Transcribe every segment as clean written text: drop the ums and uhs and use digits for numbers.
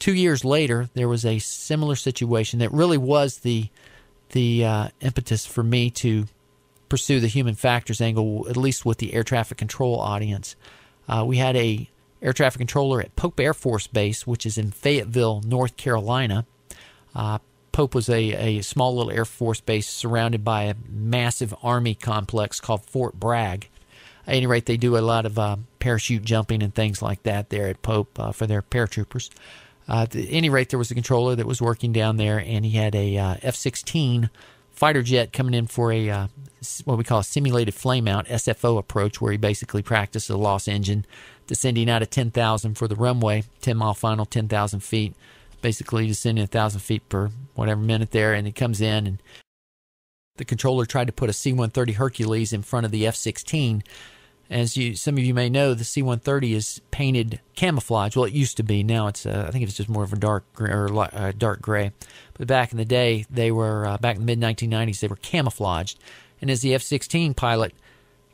2 years later, there was a similar situation that really was the impetus for me to pursue the human factors angle, at least with the air traffic control audience. We had a air traffic controller at Pope Air Force Base, which is in Fayetteville, North Carolina. Pope was a small little Air Force base surrounded by a massive Army complex called Fort Bragg. At any rate, they do a lot of parachute jumping and things like that there at Pope for their paratroopers. At any rate, there was a controller that was working down there, and he had a F-16 fighter jet coming in for a what we call a simulated flame-out SFO approach, where he basically practiced a lost engine, descending out of 10,000 for the runway, 10-mile final, 10,000 feet, basically descending 1,000 feet per whatever minute there, and it comes in, and the controller tried to put a C-130 Hercules in front of the F-16. As some of you may know, the C-130 is painted camouflage. Well, it used to be. Now it's I think it's just more of a dark gray. But back in the day, they were back in the mid-1990s. They were camouflaged. And as the F-16 pilot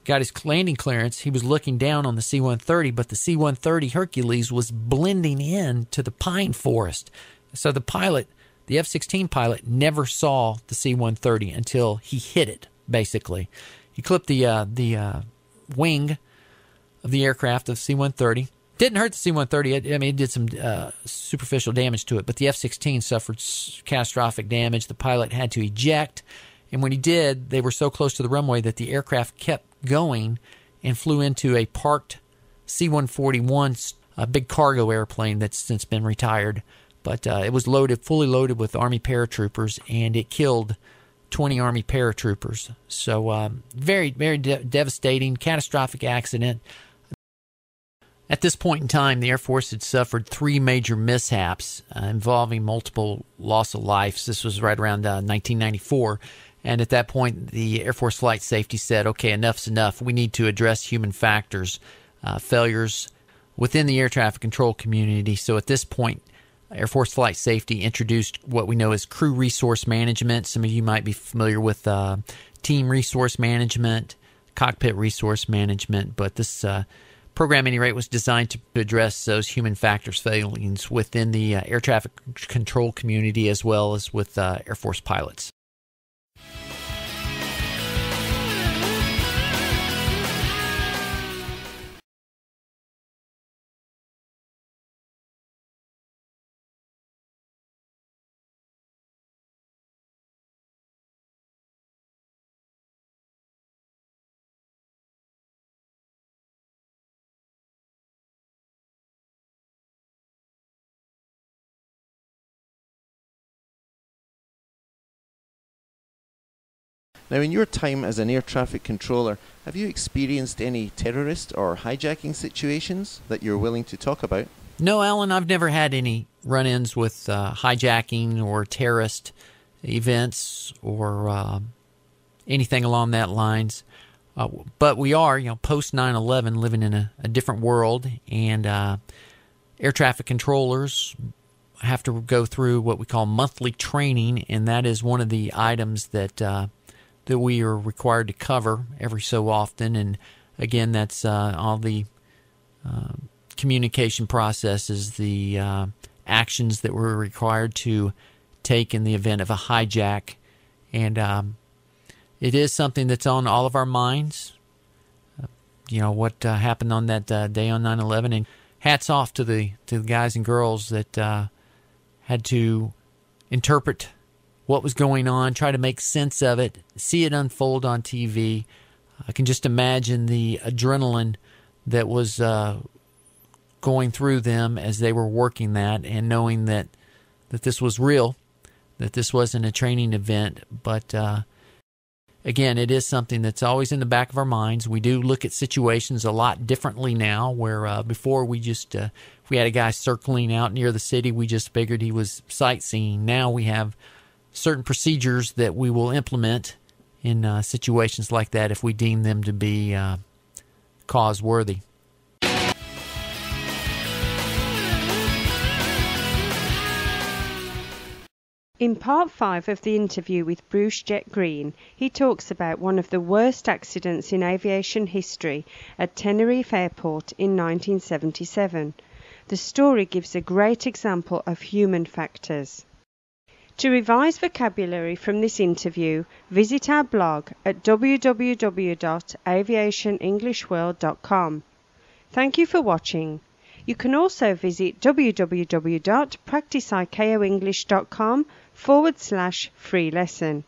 got his landing clearance, he was looking down on the C-130, but the C-130 Hercules was blending in to the pine forest. So the F-16 pilot, never saw the C-130 until he hit it. Basically, he clipped the wing of the aircraft of C-130. Didn't hurt the C-130. I mean, it did some superficial damage to it, but the F-16 suffered catastrophic damage. The pilot had to eject, and when he did, they were so close to the runway that the aircraft kept going and flew into a parked C-141, a big cargo airplane that's since been retired. But it was fully loaded with Army paratroopers, and it killed 20 Army paratroopers. So very, very devastating, catastrophic accident. At this point in time, the Air Force had suffered 3 major mishaps involving multiple loss of lives. This was right around 1994. And at that point, the Air Force Flight Safety said, okay, enough's enough. We need to address human factors, failures within the air traffic control community. So at this point, Air Force Flight Safety introduced what we know as crew resource management. Some of you might be familiar with team resource management, cockpit resource management, but this program, at any rate, was designed to address those human factors failings within the air traffic control community as well as with Air Force pilots. Now, in your time as an air traffic controller, have you experienced any terrorist or hijacking situations that you're willing to talk about? No, Alan, I've never had any run-ins with hijacking or terrorist events or anything along that lines. But we are, post 9/11, living in a different world, and air traffic controllers have to go through what we call monthly training, and that is one of the items that we are required to cover every so often. And again, that's all the communication processes, the actions that we're required to take in the event of a hijack. And it is something that's on all of our minds. What happened on that day on 9/11. And hats off to the guys and girls that had to interpret what was going on, try to make sense of it, see it unfold on TV. I can just imagine the adrenaline that was going through them as they were working that, and knowing that this was real, that this wasn't a training event. But again, it is something that's always in the back of our minds. We do look at situations a lot differently now, where before we just, if we had a guy circling out near the city, we just figured he was sightseeing. Now we have certain procedures that we will implement in situations like that if we deem them to be cause-worthy. In part 5 of the interview with Bruce Jet Green, he talks about one of the worst accidents in aviation history at Tenerife Airport in 1977. The story gives a great example of human factors. To revise vocabulary from this interview, visit our blog at www.aviationenglishworld.com. Thank you for watching. You can also visit www.practiceicaoenglish.com/free lesson.